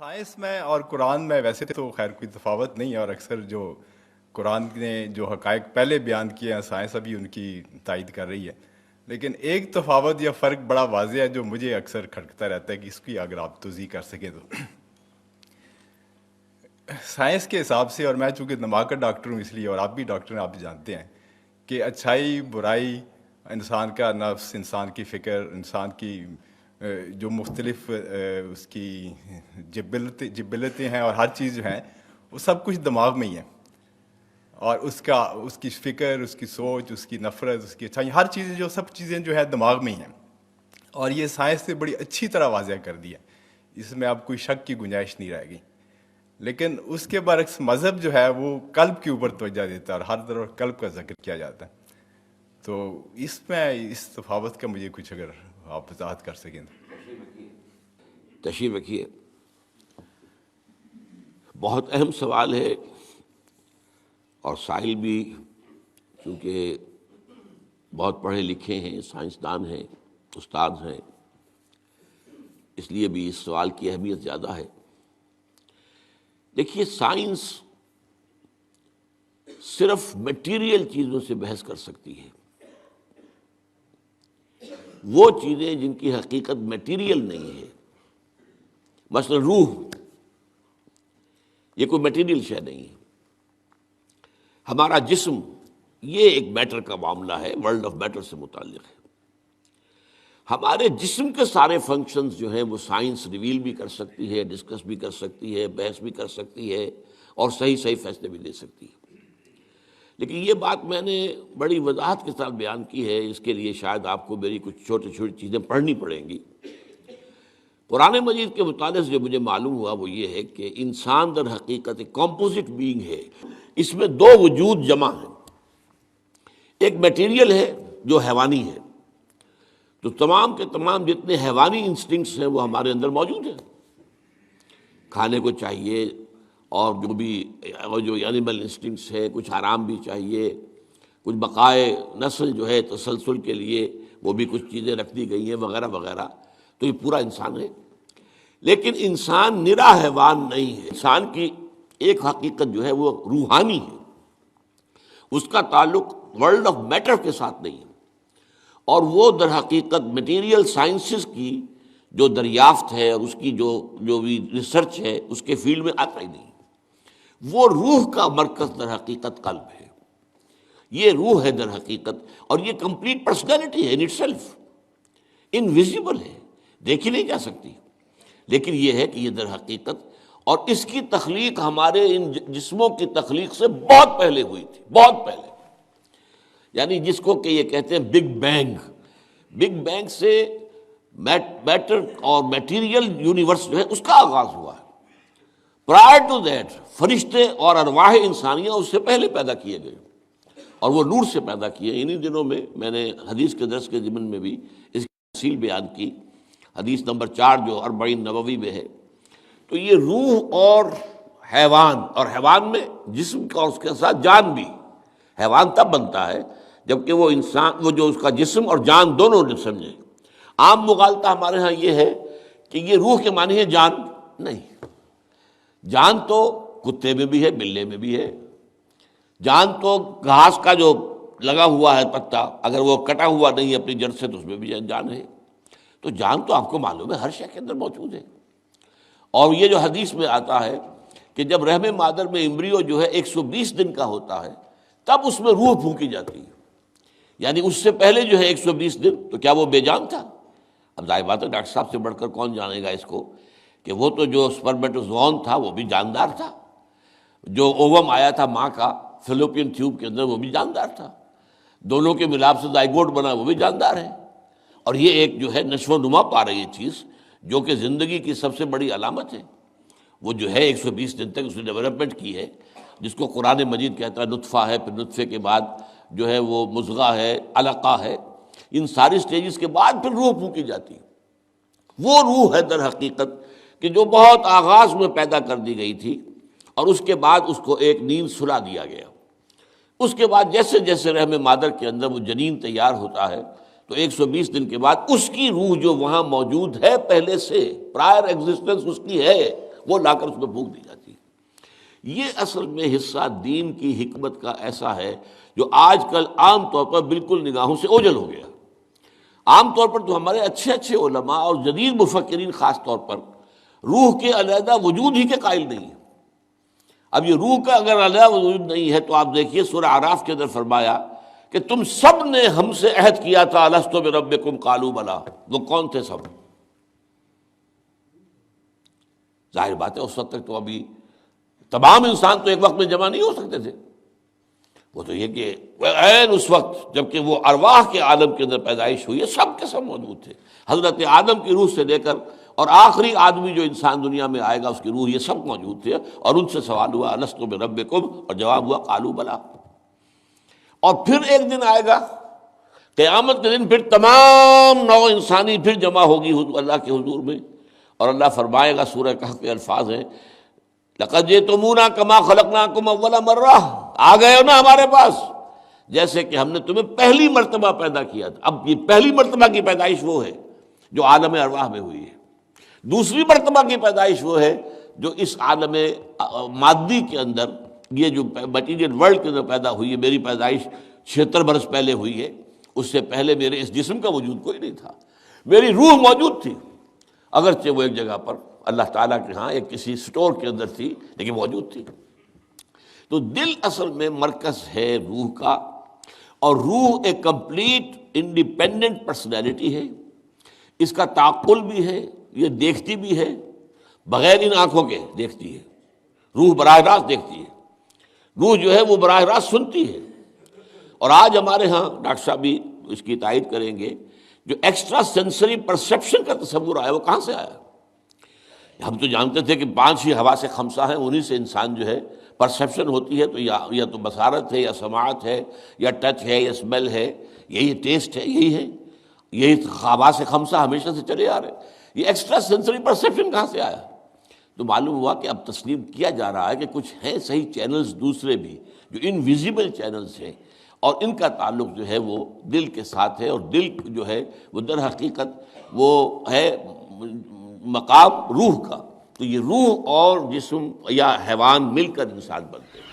Science میں اور قرآن میں ویسے تو خیر کوئی تفاوت نہیں ہے، اور اکثر جو قرآن نے جو حقائق پہلے بیان کیے ہیں سائنس ابھی ان کی تائید کر رہی ہے، لیکن ایک تفاوت یا فرق بڑا واضح ہے جو مجھے اکثر کھٹکتا رہتا ہے کہ اس کی اگر آپ توضیح کر سکیں تو سائنس کے حساب سے، اور میں چونکہ دماغ کا ڈاکٹر ہوں اس لیے، اور آپ بھی ڈاکٹر ہیں، آپ بھی جانتے ہیں کہ اچھائی برائی، انسان کا نفس، انسان کی فکر، انسان کی جو مختلف اس کی جبلتیں ہیں اور ہر چیز جو ہیں وہ سب کچھ دماغ میں ہی ہے، اور اس کی فکر، اس کی سوچ، اس کی نفرت، اس کی اچھائی، ہر چیز سب چیزیں جو ہے دماغ میں ہی ہیں، اور یہ سائنس نے بڑی اچھی طرح واضح کر دیا، اس میں اب کوئی شک کی گنجائش نہیں رہے گی۔ لیکن اس کے برعکس مذہب جو ہے وہ قلب کے اوپر توجہ دیتا ہے اور ہر طرف قلب کا ذکر کیا جاتا ہے، تو اس میں اس تفاوت کا مجھے کچھ اگر آپ وضاحت کر سکیں تو۔ تشریف رکھیے، بہت اہم سوال ہے، اور سائل بھی چونکہ بہت پڑھے لکھے ہیں، سائنسدان ہیں، استاد ہیں، اس لیے بھی اس سوال کی اہمیت زیادہ ہے۔ دیکھیے، سائنس صرف میٹیریل چیزوں سے بحث کر سکتی ہے، وہ چیزیں جن کی حقیقت میٹیریل نہیں ہے، مثلا روح، یہ کوئی میٹیریل شے نہیں ہے۔ ہمارا جسم، یہ ایک میٹر کا معاملہ ہے، ورلڈ آف میٹر سے متعلق ہے۔ ہمارے جسم کے سارے فنکشنز جو ہیں وہ سائنس ریویل بھی کر سکتی ہے، ڈسکس بھی کر سکتی ہے، بحث بھی کر سکتی ہے، اور صحیح فیصلے بھی لے سکتی ہے۔ لیکن یہ بات میں نے بڑی وضاحت کے ساتھ بیان کی ہے، اس کے لیے شاید آپ کو میری کچھ چھوٹی چھوٹی چیزیں پڑھنی پڑیں گی۔ قرآن مجید کے مطالعے سے جو مجھے معلوم ہوا وہ یہ ہے کہ انسان در حقیقت ایک کمپوزٹ بینگ ہے، اس میں دو وجود جمع ہیں۔ ایک میٹیریل ہے جو حیوانی ہے، تو تمام کے تمام جتنے حیوانی انسٹنکٹس ہیں وہ ہمارے اندر موجود ہیں، کھانے کو چاہیے، اور جو اینیمل انسٹنکٹس ہے، کچھ آرام بھی چاہیے، کچھ بقائے نسل جو ہے تسلسل کے لیے وہ بھی کچھ چیزیں رکھ دی گئی ہیں وغیرہ وغیرہ، تو یہ پورا انسان ہے۔ لیکن انسان نرا حیوان نہیں ہے، انسان کی ایک حقیقت جو ہے وہ روحانی ہے، اس کا تعلق ورلڈ آف میٹر کے ساتھ نہیں ہے، اور وہ در حقیقت میٹیریل سائنسز کی جو دریافت ہے اور اس کی جو بھی ریسرچ ہے اس کے فیلڈ میں آتا ہی نہیں۔ وہ روح کا مرکز در حقیقت قلب ہے، یہ روح ہے در حقیقت، اور یہ کمپلیٹ پرسنالٹی ہے ان اٹ سیلف، انویزیبل ہے، دیکھی نہیں جا سکتی، لیکن یہ ہے کہ یہ در حقیقت، اور اس کی تخلیق ہمارے ان جسموں کی تخلیق سے بہت پہلے ہوئی تھی، بہت پہلے، یعنی جس کو کہ یہ کہتے ہیں بگ بینگ۔ بگ بینگ سے میٹر اور میٹیریل یونیورس جو ہے اس کا آغاز ہوا ہے۔ پرائر ٹو دیٹ فرشتے اور ارواح انسانیہ اس سے پہلے پیدا کیے گئے، اور وہ نور سے پیدا کیے۔ انہی دنوں میں نے حدیث کے درس کے ضمن میں بھی اس کی تفصیل بیان کی، حدیث نمبر 4 جو 40 نووی میں ہے۔ تو یہ روح اور حیوان، اور حیوان میں جسم کا اور اس کے ساتھ جان بھی، حیوان تب بنتا ہے جبکہ وہ انسان، وہ جو اس کا جسم اور جان دونوں سمجھے۔ عام مغالطہ ہمارے ہاں یہ ہے کہ یہ روح کے معنی ہے جان، نہیں، جان تو کتے میں بھی ہے، بلے میں بھی ہے، جان تو گھاس کا جو لگا ہوا ہے پتا، اگر وہ کٹا ہوا نہیں ہے اپنی جڑ سے تو اس میں بھی جان ہے۔ تو جان تو آپ کو معلوم ہے ہر شے کے اندر موجود ہے۔ اور یہ جو حدیث میں آتا ہے کہ جب رحم مادر میں امبریو جو ہے 120 دن کا ہوتا ہے تب اس میں روح پھونکی جاتی ہے، یعنی اس سے پہلے جو ہے 120 دن تو کیا وہ بے جان تھا؟ اب ظاہر بات ہے ڈاکٹر صاحب سے بڑھ کر کون جانے گا اس کو کہ وہ تو جو سپرمیٹوزوون تھا وہ بھی جاندار تھا، جو اووم آیا تھا ماں کا فیلوپین ٹیوب کے اندر وہ بھی جاندار تھا، دونوں کے ملاپ سے زائگوٹ بنا وہ بھی جاندار ہے۔ اور یہ ایک جو ہے نشو و نما پا رہی ہے چیز جو کہ زندگی کی سب سے بڑی علامت ہے، وہ جو ہے 120 دن تک اس نے ڈیولپمنٹ کی ہے، جس کو قرآن مجید کہتا ہے نطفہ ہے، پھر نطفے کے بعد جو ہے وہ مضغہ ہے، علقہ ہے، ان ساری سٹیجز کے بعد پھر روح پھونکی جاتی ہے۔ وہ روح ہے در حقیقت کہ جو بہت آغاز میں پیدا کر دی گئی تھی، اور اس کے بعد اس کو ایک نیند سلا دیا گیا۔ اس کے بعد جیسے جیسے رحم مادر کے اندر وہ جنین تیار ہوتا ہے تو 120 دن کے بعد اس کی روح جو وہاں موجود ہے پہلے سے، پرائر ایگزسٹنس اس کی ہے، وہ لا کر اس میں پھونک دی جاتی ہے۔ یہ اصل میں حصہ دین کی حکمت کا ایسا ہے جو آج کل عام طور پر بالکل نگاہوں سے اوجھل ہو گیا۔ عام طور پر تو ہمارے اچھے اچھے علماء اور جدید مفکرین خاص طور پر روح کے علیحدہ وجود ہی کے قائل نہیں ہیں۔ اب یہ روح کا اگر علیحدہ وجود نہیں ہے تو آپ دیکھیے سورہ اعراف کے اندر فرمایا کہ تم سب نے ہم سے عہد کیا تھا الست بربکم قالوا بلا، وہ کون تھے سب؟ ظاہر بات ہے اس وقت تک تو ابھی تمام انسان تو ایک وقت میں جمع نہیں ہو سکتے تھے، وہ تو یہ کہ عین اس وقت جب کہ وہ ارواح کے عالم کے اندر پیدائش ہوئی ہے سب کے سب موجود تھے، حضرت آدم کی روح سے لے کر اور آخری آدمی جو انسان دنیا میں آئے گا اس کی روح، یہ سب موجود تھے، اور ان سے سوال ہوا الست بربکم، اور جواب ہوا قالوا بلا۔ اور پھر ایک دن آئے گا قیامت کے دن، پھر تمام نوع انسانی پھر جمع ہوگی اللہ کے حضور میں، اور اللہ فرمائے گا، سورہ کہف کے الفاظ ہیں لقد جئتمونا کما خلقناکم اول مرہ، آ گئے ہو نا ہمارے پاس جیسے کہ ہم نے تمہیں پہلی مرتبہ پیدا کیا تھا۔ اب یہ پہلی مرتبہ کی پیدائش وہ ہے جو عالم ارواح میں ہوئی ہے، دوسری مرتبہ کی پیدائش وہ ہے جو اس عالم مادی کے اندر، یہ جو مٹیریل ورلڈ کے اندر پیدا ہوئی ہے۔ میری پیدائش 76 برس پہلے ہوئی ہے، اس سے پہلے میرے اس جسم کا وجود کوئی نہیں تھا، میری روح موجود تھی، اگرچہ وہ ایک جگہ پر اللہ تعالیٰ کے ہاں ایک کسی سٹور کے اندر تھی لیکن موجود تھی۔ تو دل اصل میں مرکز ہے روح کا، اور روح ایک کمپلیٹ انڈیپینڈنٹ پرسنالٹی ہے، اس کا تعقل بھی ہے، یہ دیکھتی بھی ہے، بغیر ان آنکھوں کے دیکھتی ہے، روح براہ راست دیکھتی ہے، روح جو ہے وہ براہ راست سنتی ہے۔ اور آج ہمارے ہاں ڈاکٹر صاحب بھی اس کی تائید کریں گے، جو ایکسٹرا سینسری پرسیپشن کا تصور آیا وہ کہاں سے آیا؟ ہم تو جانتے تھے کہ 5 ہی حواس خمسہ ہیں، انہی سے انسان جو ہے پرسیپشن ہوتی ہے، تو یا تو بصارت ہے، یا سماعت ہے، یا ٹچ ہے، یا اسمیل ہے، یہی ٹیسٹ ہے، یہی حواس خمسہ ہمیشہ سے چلے آ رہے ہیں۔ یہ ایکسٹرا سینسری پرسیپشن کہاں سے آیا؟ تو معلوم ہوا کہ اب تسلیم کیا جا رہا ہے کہ کچھ ہیں صحیح چینلز دوسرے بھی جو انویزیبل چینلز ہیں، اور ان کا تعلق جو ہے وہ دل کے ساتھ ہے، اور دل جو ہے وہ در حقیقت وہ ہے مقام روح کا۔ تو یہ روح اور جسم یا حیوان مل کر انسان بنتے ہیں۔